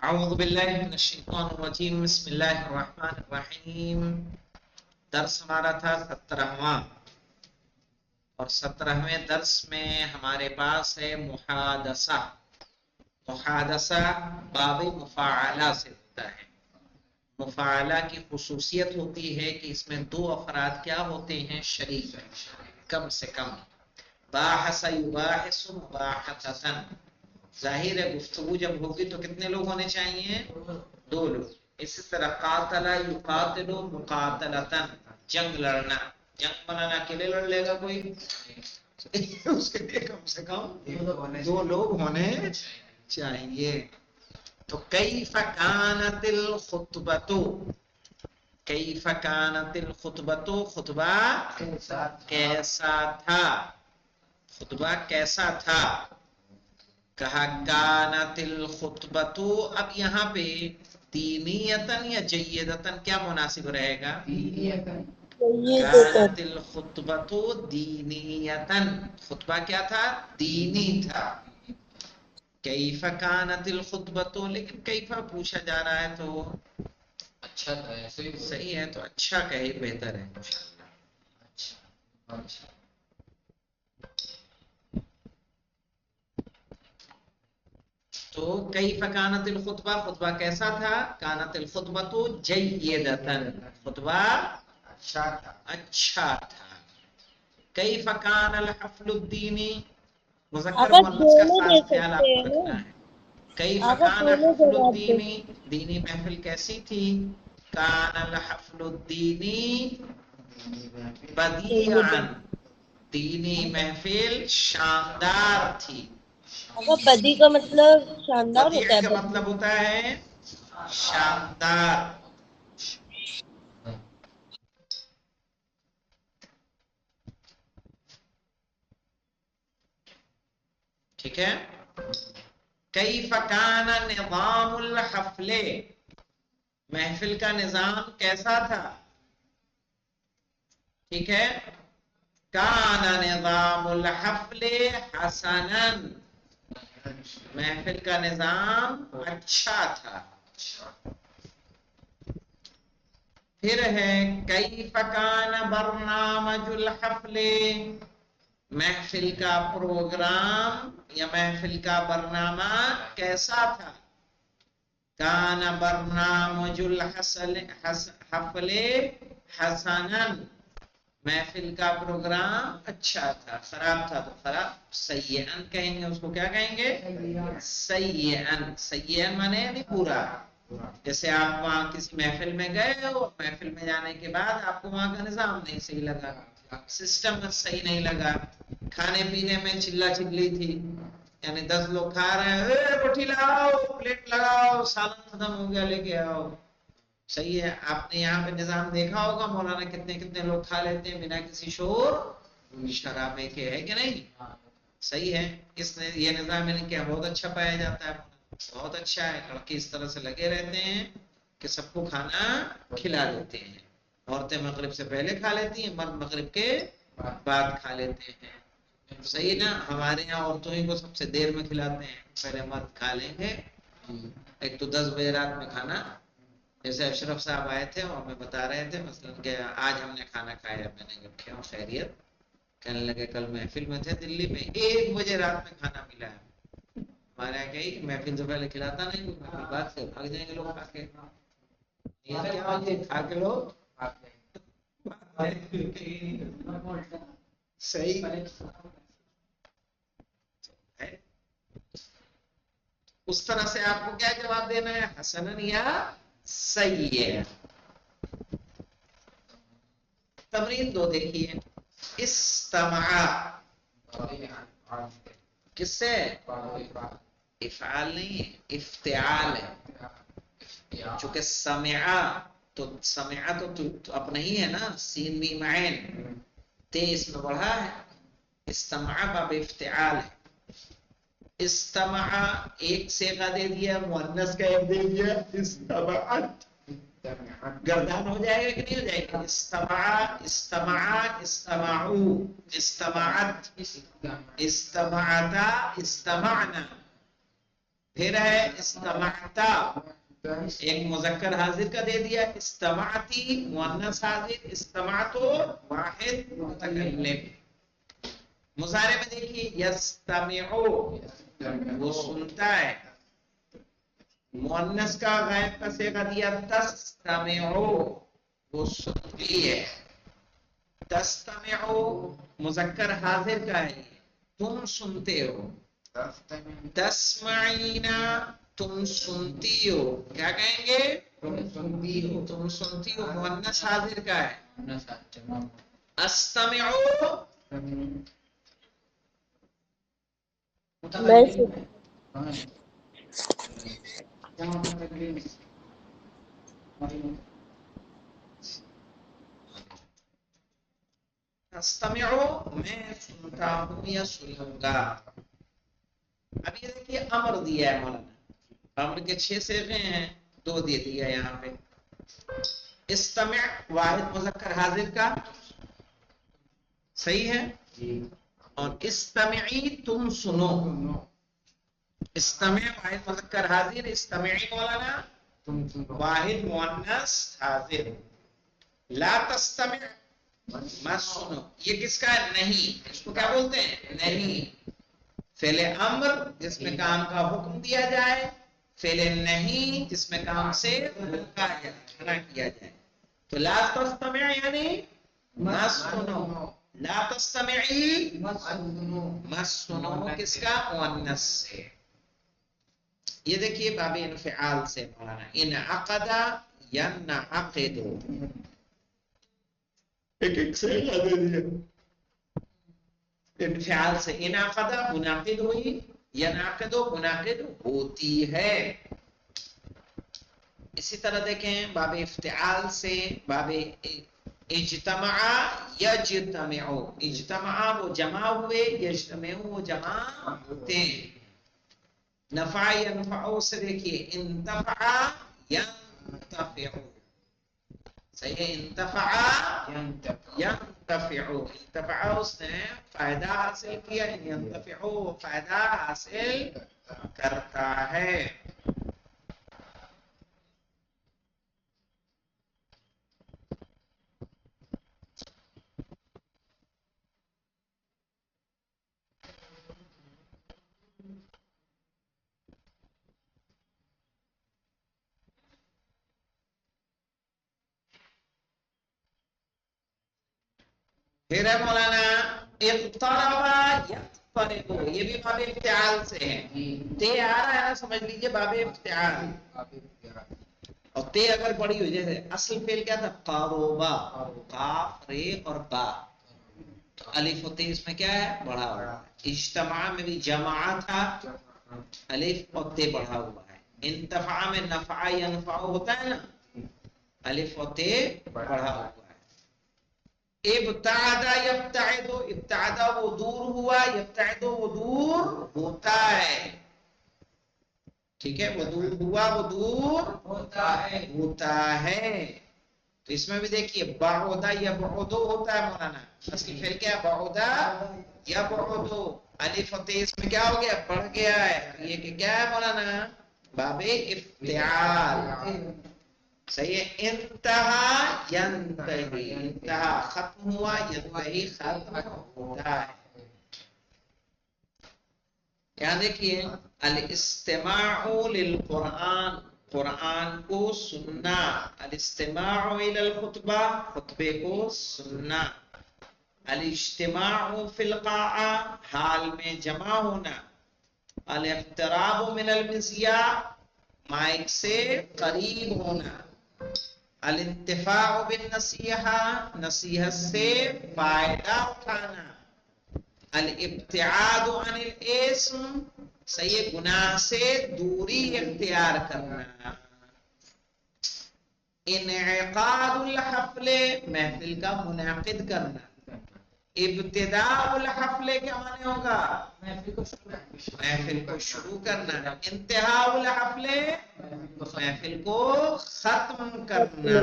اعوذ باللہ من الشیطان الرجیم بسم اللہ الرحمن الرحیم۔ درس ہمارا تھا 17واں، اور 17ویں درس میں ہمارے پاس ہے محادثہ۔ محادثہ باب مفاعلہ سے ہوتا ہے۔ مفاعلہ کی خصوصیت ہوتی ہے کہ اس میں دو افراد کیا ہوتے ہیں؟ شریک، کم سے کم۔ باحث یباحث مباحثۃ، ظاہر ہے گفتگو جب ہوگی تو کتنے لوگ ہونے چاہیے؟ دو لوگ۔ اسی طرح قاتل یقاتل مقاتلتن، جنگ لڑنا۔ جنگ بنانا اکیلے لڑ لے گا کوئی؟ اس کے لیے کم سے کم دو لوگ ہونے چاہیے۔ تو کیف کانت الخطبۃ، کیف کانت الخطبۃ، خطبہ کیسا تھا؟ خطبہ کیسا تھا؟ کہا کانت الخطبۃ، اب یہاں پہ دینیتن یا جیدتن کیا مناسب رہے گا؟ کانت الخطبۃ دینیتن، خطبہ کیا تھا؟ دینی تھا۔ کیف کانت الخطبۃ، لیکن کیفا پوچھا جا رہا ہے تو اچھا تھا، ایسے ہی صحیح ہے، تو اچھا کہے بہتر ہے انشاءاللہ۔ اچھا تو کیف کانت الخطبہ، خطبہ کیسا تھا؟ کانت الخطبۃ جیدتن، خطبہ اچھا تھا۔ اچھا تھا۔ کیف کان الحفل الدینی، مذکر آقا مؤنث کا دونوں خاص دے خیال سکتے آپ کو ہیں نا، رکھنا ہے۔ کیف آقا کان دونوں حفل جواب دے الدینی، دینی محفل کیسی تھی؟ کان الحفل الدینی بدیعا، دینی محفل شاندار تھی۔ آقا بدی کا مطلب شاندار بدیع ہوتا ہے؟ کا بدی مطلب ہوتا ہے شاندار۔ ٹھیک ہے۔ کیف کان نظام الحفل، محفل کا نظام کیسا تھا؟ ٹھیک ہے۔ کان نظام الحفل حسنا، محفل کا نظام اچھا تھا۔ پھر ہے کیف کان برنامج الحفل، محفل کا پروگرام یا محفل کا برنامہ کیسا تھا؟ کان برنامج الحفل حسنا، محفل کا پروگرام اچھا تھا۔ خراب تھا تو خراب، سیئن کہیں گے اس کو، کیا کہیں گے؟ سیئن، سیئن مانے یعنی برا۔ جیسے آپ وہاں کسی محفل میں گئے ہو، محفل میں جانے کے بعد آپ کو وہاں کا نظام نہیں صحیح لگا، سسٹم صحیح نہیں لگا، کھانے پینے میں چلا چلی تھی، یعنی 10 لوگ کھا رہے ہیں، روٹی لگاؤ، پلیٹ لگاؤ، سالن ختم ہو گیا لے کے آؤ۔ صحیح ہے، آپ نے یہاں پہ نظام دیکھا ہوگا، مولانا کتنے کتنے لوگ کھا لیتے ہیں بنا کسی شور شرابے کے، ہے کہ نہیں؟ صحیح ہے، اس نے یہ نظام یعنی کہ بہت اچھا پایا جاتا ہے، بہت اچھا ہے۔ لڑکے اس طرح سے لگے رہتے ہیں کہ سب کو کھانا کھلا دیتے ہیں، عورتیں مغرب سے پہلے کھا لیتی ہیں، مرد مغرب کے بعد کھا لیتے ہیں۔ صحیح نا، ہمارے یہاں عورتوں ہی کو سب سے دیر میں کھلاتے ہیں، پہلے مرد کھا لیں گے۔ ایک تو 10 بجے رات میں کھانا، جیسے اشرف صاحب آئے تھے اور ہمیں بتا رہے تھے مثلا کہ آج ہم نے کھانا کھایا، میں نے کہا خیریت؟ کہنے لگے کل محفل میں تھے دلی میں، 1 بجے رات میں کھانا ملا ہے۔ ہمارے یہاں کہیں محفل سے پہلے کھلاتا نہیں، محفل بعد سے بھاگ جائیں گے لوگ کھا کے، کھا کے لوگ صحیح ہے۔ اس طرح سے آپ کو کیا جواب دینا ہے؟ حسنن یا سیئ۔ تمرین 2 دیکھیے، استمع کس سے؟ افعال نہیں ہے، افتعال ہے، چونکہ سمعا تو سمعا تو اپنا ہی ہے نا، سین میم عین، تے اس میں بڑھا ہے، استمع باب افتعال ہے۔ استمع ایک صیغہ دے دیا، مؤنث کا ایک دے دیا، استمعت، گردان ہو جائے گا کہ نہیں ہو جائے گا؟ استمع، استمع، استمعوا، استمعت، استمعتا، استمعنا۔ پھر ہے استمعتا، ایک مذکر حاضر کا دے دیا، استمعتی مؤنث حاضر، استمعتو واحد متکلم۔ مضارع میں دیکھیے یستمعو وہ سنتا ہے، مؤنث کا غائب کا صیغہ دیا تستمعو وہ سنتی ہے، تستمعو مذکر حاضر کا ہے تم سنتے ہو، تسمعینا تم سنتی ہو، کیا کہیں گے تم سنتی ہو، مؤنث حاضر کا ہے، استمعو میں استمعو میں سنتا ہوں یا سنوں گا۔ اب یہ دیکھیے امر دیا ہے مولانا، امر کے 6 صیغے ہیں، 2 دے دیا یہاں پہ۔ استمع واحد مذکر حاضر کا صحیح ہے، اور استمعی تم سنو، استمع واحد مذکر حاضر، استمعی مولانا واحد مؤنث حاضر، لا تستمع مت سنو، یہ کس کا ہے؟ نہیں، اس کو کیا بولتے ہیں؟ نہیں، فعل امر جس میں کام کا حکم دیا جائے، فعل نہیں جس میں کام سے روکا جائے، منع کیا جائے۔ تو لا تستمع یعنی مت سنو، لا تستمعی مت سنو کس کا؟ مؤنث سے۔ یہ دیکھیے باب انفعال سے مولانا انعقد ینعقد، ایک سے انفعال سے انعقد منعقد ہوئی، ینعقد منعقد ہوتی ہے۔ اسی طرح دیکھیں باب افتعال سے باب اجتماع یجتمع، اجتماع وہ جمع ہوئے، یجتمع وہ جمع ہوتے ہیں۔ نفع ینفع سے دیکھیے انتفع ینتفع، صحیح ہے، انتفع ینتفع، انتفع اس نے فائدہ حاصل کیا، ینتفع وہ فائدہ حاصل کرتا ہے۔ پھر ہے مولانا اقترب یقترب، یہ بھی باب افتعال سے ہے، تے آ رہا ہے نا، سمجھ لیجئے باب افتعال، اور تے اگر بڑی ہو جیسے اصل فعل کیا تھا؟ قاربا، قاف رے اور با، تو الف و تے اس میں کیا ہے؟ بڑھا ہوا ہے۔ اجتماع میں بھی جمع تھا، الف اور تے بڑھا ہوا ہے۔ انتفع میں نفع ینفع ہوتا ہے نا، الف و تے بڑھا ہوا ہے۔ ابتعد یبتعد، ابتعد وہ دور ہوا، یبتعد وہ دور ہوتا ہے، ٹھیک ہے، وہ دور ہوا وہ دور ہوتا ہے۔ تو اس میں بھی دیکھیے بعد یبعد ہوتا ہے مولانا، اصل فعل کیا ہے؟ بعد یبعد، الف و تے اس میں کیا ہو گیا؟ بڑھ گیا ہے، یہ کیا ہے مولانا؟ باب افتعال، صحیح ہے۔ انتہا ینتہی، انتہا ختم ہوا، ینتہی ختم ہوتا ہے۔ یہاں دیکھیے الاستماع للقرآن، قرآن کو سننا، الاستماع الی الخطبہ، خطبے کو سننا، الاجتماع فی القاعہ، حال میں جمع ہونا، الاقتراب من المذیاع، مائک سے قریب ہونا، الانتفاع بالنصیحہ، نصیحت سے فائدہ اٹھانا، الابتعاد عن الاسم، صحیح گناہ سے دوری اختیار کرنا، انعقاد الحفل، محفل کا منعقد کرنا، ابتداء الحفل کیا معنی ہوگا؟ محفل کو شروع کرنا، انتہاء الحفل محفل کو ختم کرنا،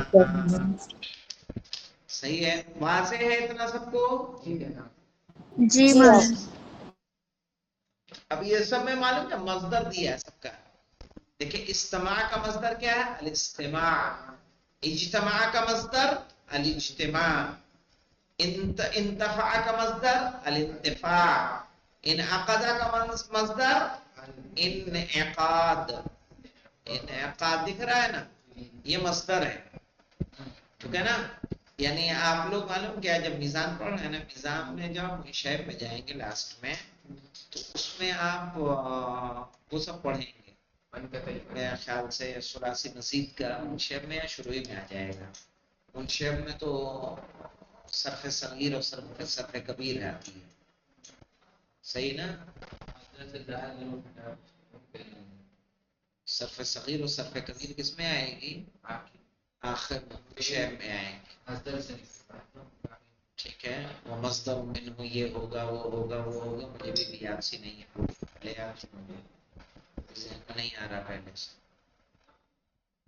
صحیح ہے، واضح ہے اتنا سب کو؟ جی جی مولانا۔ اب یہ سب میں معلوم ہے مصدر دیا ہے سب کا. دیکھیں استماع کا مصدر کیا ہے؟ الاستماع. اجتماع کا مصدر الاجتماع. انتفع کا مصدر الانتفاع. انعقد کا مصدر انعقاد. انعقاد دکھ رہا ہے نا، یہ مصدر ہے. ٹھیک ہے نا؟ یعنی آپ لوگ معلوم کیا، جب میزان پڑھ رہے ہیں نا، میزان میں جب آپ شعر پہ جائیں گے لاسٹ میں، تو اس میں آپ وہ سب پڑھیں گے. میرے خیال سے ثلاثی مزید کا منشب میں یا شروع میں آ جائے گا. منشب میں تو صرف صغیر اور صرف کبیر آتی ہے. صحیح نا؟ صرف صغیر اور صرف کبیر کس میں آئے گی؟ آخر منشب میں آئے گی. ٹھیک ہے. وہ مصدر منہ یہ ہوگا وہ ہوگا وہ ہوگا، مجھے بھی یاد سی نہیں ہے، پہلے یاد ذہن میں نہیں آ رہا پہلے سے.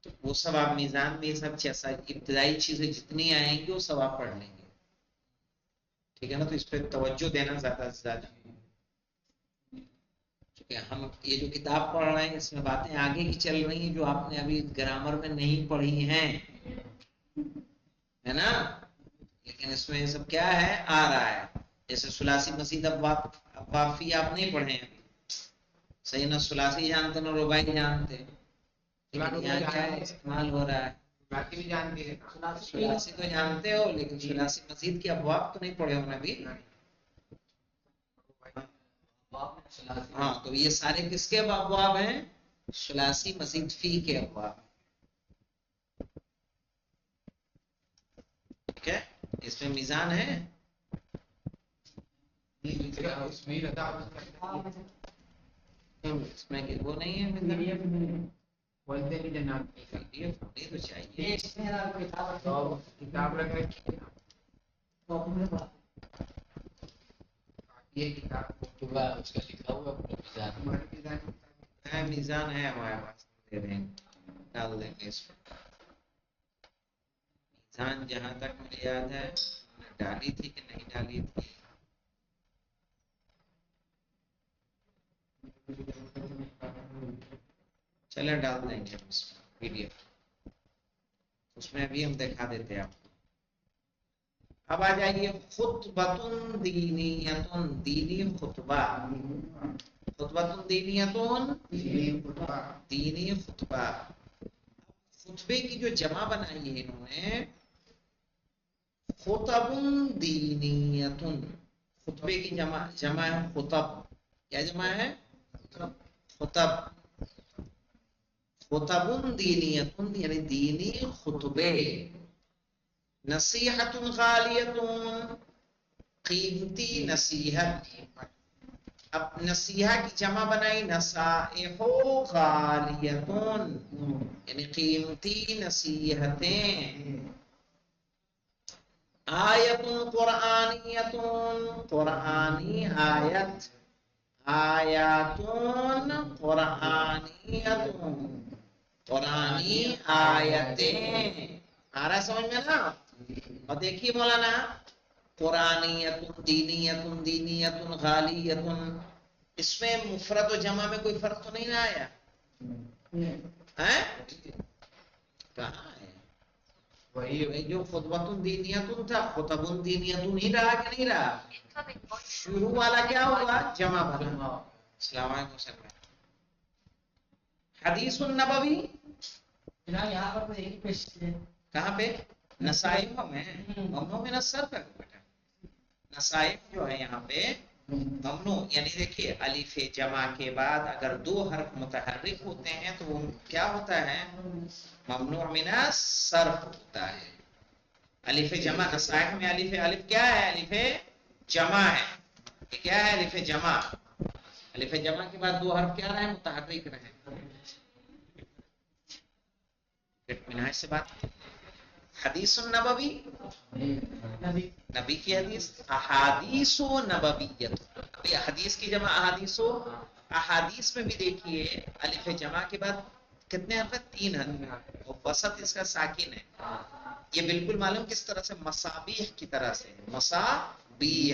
تو وہ سب آپ میزان میں یہ سب ابتدائی چیزیں جتنی آئیں گی وہ سب آپ پڑھ لیں گے. ٹھیک ہے نا؟ تو اس پہ توجہ دینا زیادہ سے زیادہ، کیونکہ ہم یہ جو کتاب پڑھ رہے ہیں اس میں باتیں آگے کی چل رہی ہیں جو آپ نے ابھی گرامر میں نہیں پڑھی ہیں، ہے نا؟ لیکن اس میں یہ سب کیا ہے آ رہا ہے. جیسے ثلاثی مزید ابواب فی آپ نہیں پڑھے ہیں، صحیح نا؟ ثلاثی جانتے نا، رباعی جانتے، لیکن یہاں کیا ہے استعمال ہو رہا ہے. ثلاثی تو جانتے ہو لیکن ثلاثی مزید کے ابواب تو نہیں پڑھے ہو ابھی. ہاں تو یہ سارے کس کے ابواب ہیں؟ ثلاثی مزید فی کے ابواب. ٹھیک ہے؟ اس میں میزان ہے. اس میں وہ نہیں ہے میزان. بولتے نہیں جناب، ہونی تو چاہیے. کتاب رکھ رکھی یہ کتاب اس کا لکھا ہوا میزان ہے ہمارے پاس، دے دیں گے، ڈال دیں گے اس پر. میزان جہاں تک مجھے یاد ہے ڈالی تھی کہ نہیں ڈالی تھی. چلے ڈال دیں گے اس میں پی ڈی ایف. اس میں ابھی ہم دکھا دیتے ہیں آپ کو. اب آ جائیے خطبۃ دینیۃ، دینی خطبہ. خطبۃ دینیۃ، دینی خطبہ. خطبے کی جو جمع بنائی ہے انہوں نے خطب دینیۃ. خطبے کی جمع ہے خطب. کیا جمع ہے؟ خطب. خطب دینیۃ یعنی دینی خطبے. نصیحت غالیۃ، قیمتی نصیحت. اب نصیحہ کی جمع بنائی نصائح غالیۃ یعنی قیمتی نصیحتیں. آیت قرآنیۃ، قرآنی آیت. آیات قرآنیۃ، قرآنی آیتیں. آ رہا سمجھ میں نا؟ اور دیکھیے مولانا، قرآنیۃ، دینیۃ، دینیۃ غالیۃ، اس میں مفرد و جمع میں کوئی فرق تو نہیں نہ آیا؟ کہاں ہے؟ وہی جو خطبۃ دینیۃ تھا خطب دینیۃ ہی رہا کہ نہیں رہا؟ شروع والا کیا ہوا؟ جمع بنا. السلام علیکم سر. حدیث النبوی کہاں پہ؟ نصائح میں. ممنوع من الصرف ہے بیٹا. نصائح جو ہے یہاں پہ ممنوع، یعنی دیکھیے الف جمع کے بعد اگر دو حرف متحرک ہوتے ہیں تو وہ کیا ہوتا ہے؟ ممنوع من الصرف ہوتا ہے. الف جمع نصائح میں الف کیا ہے؟ الف جمع ہے. یہ کیا ہے؟ الف جمع. الف جمع کے بعد دو حرف کیا رہے؟ متحرک رہے. اطمینان سے بات. حدیث النبوی نبی کی حدیث. احادیث و نبویت. ابھی حدیث کی جمع احادیث و. احادیث میں بھی دیکھیے الف جمع کے بعد کتنے حرف ہیں؟ 3 حرف. اور وسط اس کا ساکن ہے. یہ بالکل معلوم کس طرح سے؟ مصابیح کی طرح سے. مصابیح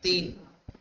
3,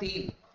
3,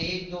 1 2